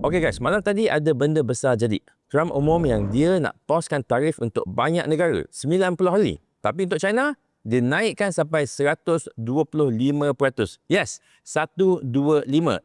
Okey guys, malam tadi ada benda besar jadi. Trump umum yang dia nak pauskan tarif untuk banyak negara, 90 hari. Tapi untuk China, dia naikkan sampai 125%. Yes, 125.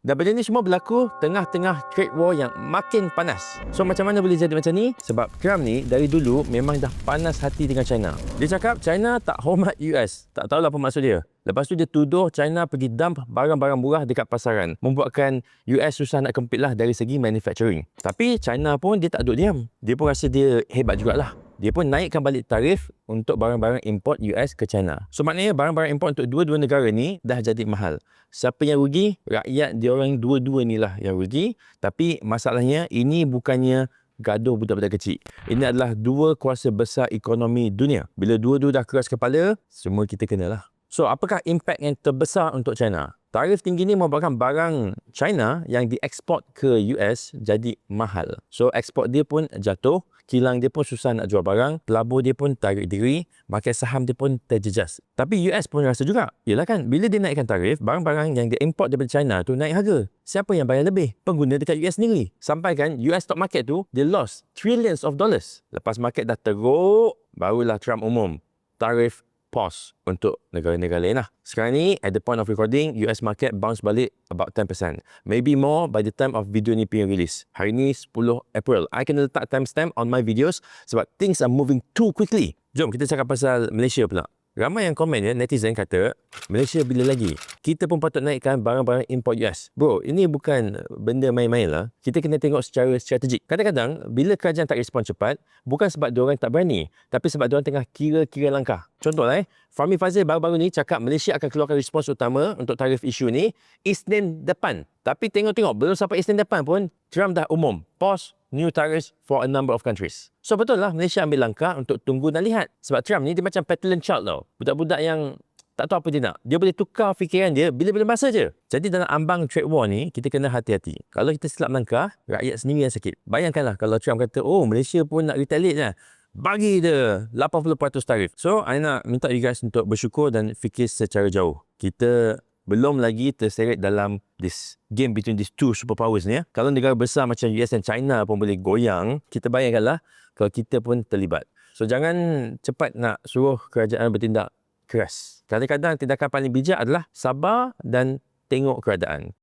Dan benda ni semua berlaku tengah-tengah trade war yang makin panas. So macam mana boleh jadi macam ni? Sebab Trump ni dari dulu memang dah panas hati dengan China. Dia cakap China tak hormat US. Tak tahulah apa maksud dia. Lepas tu dia tuduh China pergi dump barang-barang murah dekat pasaran. Membuatkan US susah nak compete lah dari segi manufacturing. Tapi China pun dia tak duduk diam. Dia pun rasa dia hebat jugalah. Dia pun naikkan balik tarif untuk barang-barang import US ke China. So maknanya barang-barang import untuk dua-dua negara ni dah jadi mahal. Siapa yang rugi? Rakyat diorang dua-dua ni lah yang rugi. Tapi masalahnya ini bukannya gaduh budak-budak kecil. Ini adalah dua kuasa besar ekonomi dunia. Bila dua-dua dah keras kepala, semua kita kenalah. So apakah impak yang terbesar untuk China? Tarif tinggi ni membuatkan barang China yang dieksport ke US jadi mahal. So ekspor dia pun jatuh, kilang dia pun susah nak jual barang, pelabur dia pun tarik diri, market saham dia pun terjejas. Tapi US pun rasa juga. Yelah kan, bila dia naikkan tarif, barang-barang yang diimport daripada China tu naik harga. Siapa yang bayar lebih? Pengguna dekat US sendiri. Sampai kan US stock market tu, dia lost trillions of dollars. Lepas market dah teruk, barulah Trump umum tarif pause untuk negara-negara lain lah. Sekarang ni, at the point of recording, US market bounce balik about 10%. Maybe more by the time of video ni punya release. Hari ni 10 April. I kena letak timestamp on my videos sebab things are moving too quickly. Jom kita cakap pasal Malaysia pula. Ramai yang komen ya, netizen kata, Malaysia bila lagi? Kita pun patut naikkan barang-barang import US. Bro, ini bukan benda main-main lah. Kita kena tengok secara strategik. Kadang-kadang, bila kerajaan tak respon cepat, bukan sebab diorang tak berani, tapi sebab diorang tengah kira-kira langkah. Contohlah Fahmi Fazil baru-baru ni cakap Malaysia akan keluarkan respons utama untuk tarif isu ni Isnin depan. Tapi tengok-tengok, belum sampai Isnin depan pun, Trump dah umum pause new tariffs for a number of countries. So betul lah Malaysia ambil langkah untuk tunggu dan lihat. Sebab Trump ni dia macam petulant child tau. Budak-budak yang tak tahu apa dia nak. Dia boleh tukar fikiran dia bila-bila masa je. Jadi dalam ambang trade war ni, kita kena hati-hati. Kalau kita silap langkah, rakyat sendiri yang sakit. Bayangkanlah kalau Trump kata, oh Malaysia pun nak retaliate lah. Bagi dia 80% tarif. So, I nak minta you guys untuk bersyukur dan fikir secara jauh. Kita belum lagi terseret dalam this game between these two superpowers ni ya. Kalau negara besar macam US dan China pun boleh goyang, kita bayangkanlah kalau kita pun terlibat. So jangan cepat nak suruh kerajaan bertindak keras. Kadang-kadang tindakan paling bijak adalah sabar dan tengok keadaan.